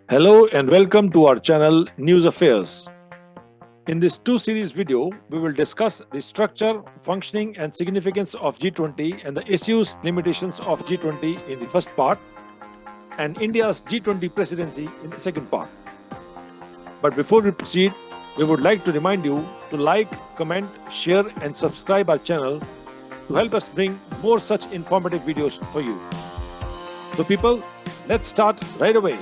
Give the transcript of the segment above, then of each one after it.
Hello and welcome to our channel News Affairs. In this two-series video, we will discuss the structure, functioning and significance of G20 and the issues, limitations of G20 in the first part and India's G20 presidency in the second part. But before we proceed, we would like to remind you to like, comment, share and subscribe our channel to help us bring more such informative videos for you. So people, let's start right away.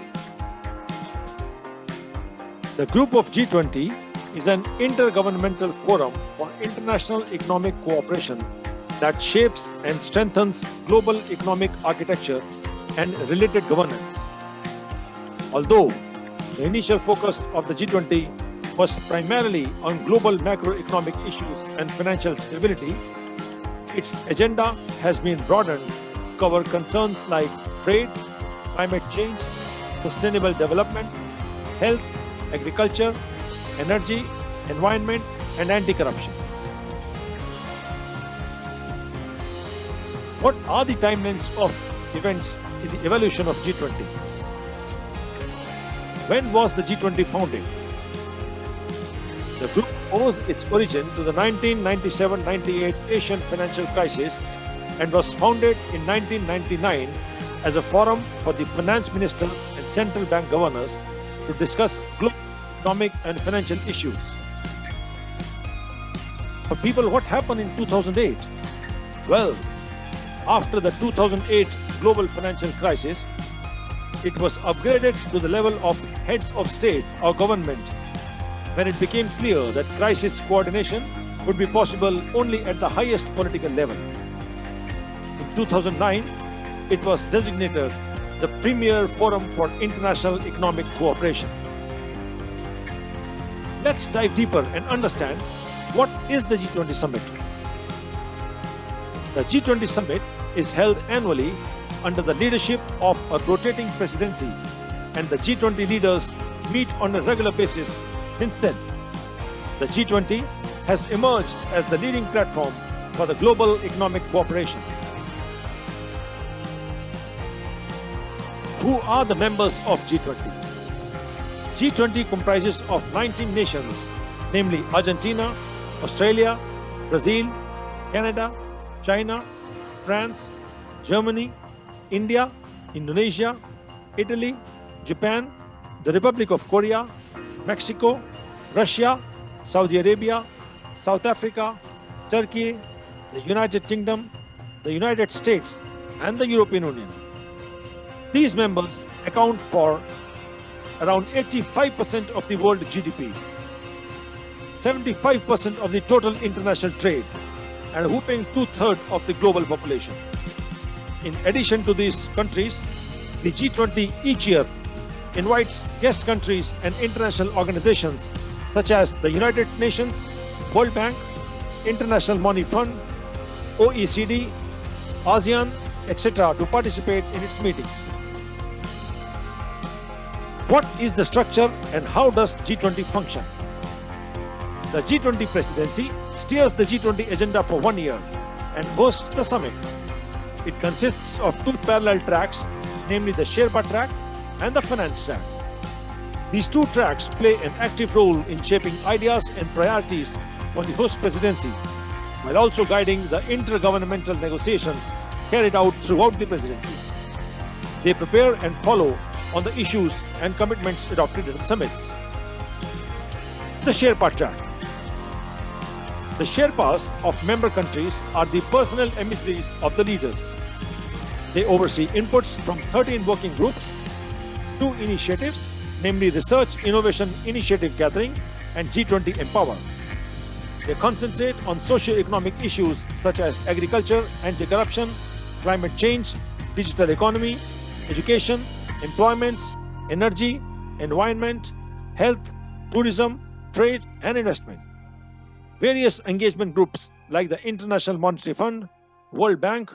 The group of G20 is an intergovernmental forum for international economic cooperation that shapes and strengthens global economic architecture and related governance. Although the initial focus of the G20 was primarily on global macroeconomic issues and financial stability, its agenda has been broadened to cover concerns like trade, climate change, sustainable development, health, agriculture, energy, environment, and anti-corruption. What are the timelines of events in the evolution of G20? When was the G20 founded? The group owes its origin to the 1997-98 Asian financial crisis and was founded in 1999 as a forum for the finance ministers and central bank governors to discuss global economic and financial issues. But people, what happened in 2008? Well, after the 2008 global financial crisis, it was upgraded to the level of heads of state or government when it became clear that crisis coordination would be possible only at the highest political level. In 2009, it was designated the premier forum for international economic cooperation. Let's dive deeper and understand what is the G20 Summit. The G20 Summit is held annually under the leadership of a rotating presidency, and the G20 leaders meet on a regular basis. Since then, the G20 has emerged as the leading platform for the global economic cooperation. Who are the members of G20? G20 comprises of 19 nations, namely Argentina, Australia, Brazil, Canada, China, France, Germany, India, Indonesia, Italy, Japan, the Republic of Korea, Mexico, Russia, Saudi Arabia, South Africa, Turkey, the United Kingdom, the United States, and the European Union. These members account for around 85% of the world GDP, 75% of the total international trade, and whooping two-thirds of the global population. In addition to these countries, the G20 each year invites guest countries and international organizations such as the United Nations, World Bank, International Money Fund, OECD, ASEAN, etc. to participate in its meetings. What is the structure and how does G20 function? The G20 presidency steers the G20 agenda for 1 year and hosts the summit. It consists of two parallel tracks, namely the Sherpa Track and the Finance Track. These two tracks play an active role in shaping ideas and priorities for the host presidency, while also guiding the intergovernmental negotiations carried out throughout the presidency. They prepare and follow on the issues and commitments adopted at the summits. The Sherpa Track. The Sherpas of member countries are the personal emissaries of the leaders. They oversee inputs from 13 working groups, 2 initiatives, namely Research Innovation Initiative Gathering and G20 Empower. They concentrate on socio-economic issues such as agriculture, anti-corruption, climate change, digital economy, education, employment, energy, environment, health, tourism, trade, and investment. Various engagement groups like the International Monetary Fund, World Bank,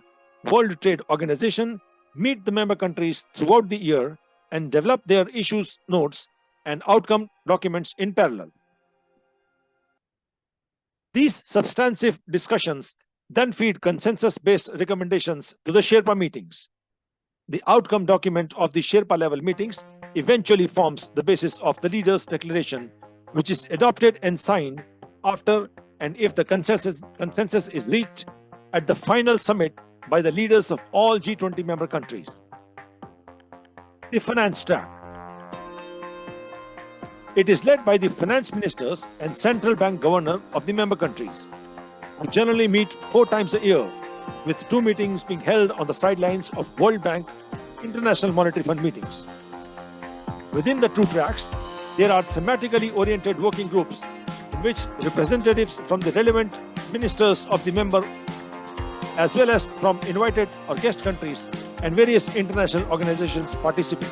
World Trade Organization meet the member countries throughout the year and develop their issues notes and outcome documents in parallel. These substantive discussions then feed consensus-based recommendations to the Sherpa meetings. The outcome document of the Sherpa level meetings eventually forms the basis of the leaders' declaration, which is adopted and signed after and if the consensus is reached at the final summit by the leaders of all G20 member countries. The Finance Track. It is led by the finance ministers and central bank governor of the member countries, who generally meet 4 times a year, with 2 meetings being held on the sidelines of World Bank International Monetary Fund meetings. Within the 2 tracks, there are thematically oriented working groups in which representatives from the relevant ministers of the member, as well as from invited or guest countries and various international organizations participate.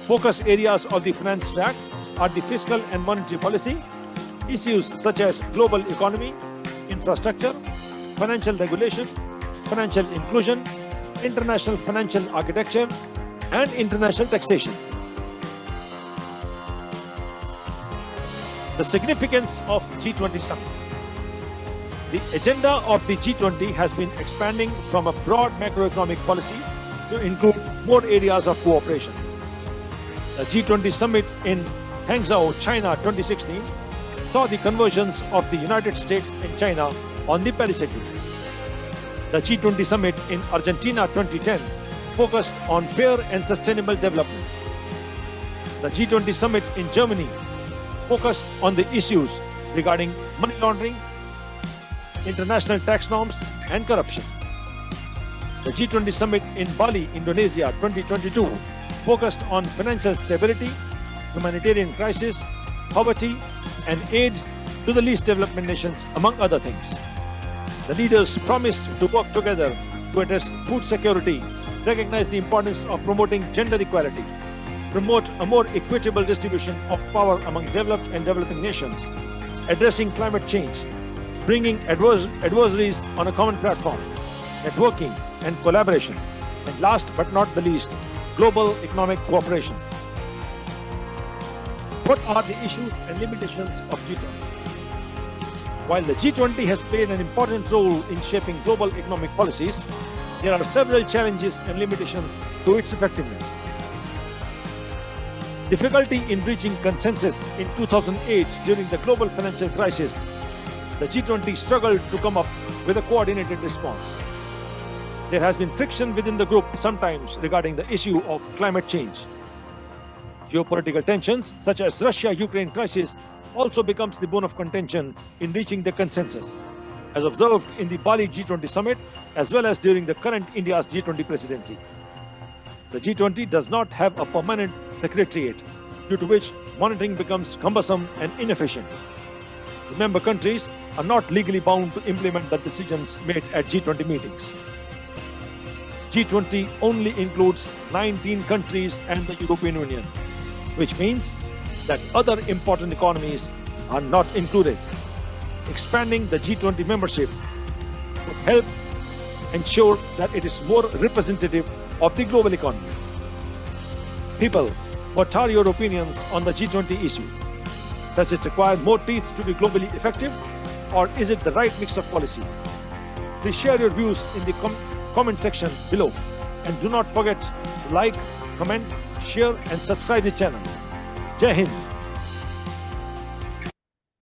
Focus areas of the finance track are the fiscal and monetary policy, issues such as global economy, infrastructure, financial regulation, financial inclusion, international financial architecture, and international taxation. The significance of G20 Summit. The agenda of the G20 has been expanding from a broad macroeconomic policy to include more areas of cooperation. The G20 Summit in Hangzhou, China 2016 saw the convergence of the United States and China on the Paris Agreement. The G20 Summit in Argentina 2010 focused on fair and sustainable development. The G20 Summit in Germany focused on the issues regarding money laundering, international tax norms, and corruption. The G20 Summit in Bali, Indonesia 2022 focused on financial stability, humanitarian crisis, poverty, and aid to the least developed nations, among other things. The leaders promised to work together to address food security, recognize the importance of promoting gender equality, promote a more equitable distribution of power among developed and developing nations, addressing climate change, bringing adversaries on a common platform, networking and collaboration, and last but not the least, global economic cooperation. What are the issues and limitations of G20? While the G20 has played an important role in shaping global economic policies, there are several challenges and limitations to its effectiveness. Difficulty in reaching consensus in 2008 during the global financial crisis, the G20 struggled to come up with a coordinated response. There has been friction within the group sometimes regarding the issue of climate change. Geopolitical tensions such as Russia-Ukraine crisis also becomes the bone of contention in reaching the consensus, as observed in the Bali G20 Summit as well as during the current India's G20 Presidency. The G20 does not have a permanent secretariat, due to which monitoring becomes cumbersome and inefficient. The member countries are not legally bound to implement the decisions made at G20 meetings. G20 only includes 19 countries and the European Union, which means that other important economies are not included. Expanding the G20 membership would help ensure that it is more representative of the global economy. People, what are your opinions on the G20 issue? Does it require more teeth to be globally effective, or is it the right mix of policies? Please share your views in the comment section below, and do not forget to like, comment, share and subscribe the channel. Jai Hind.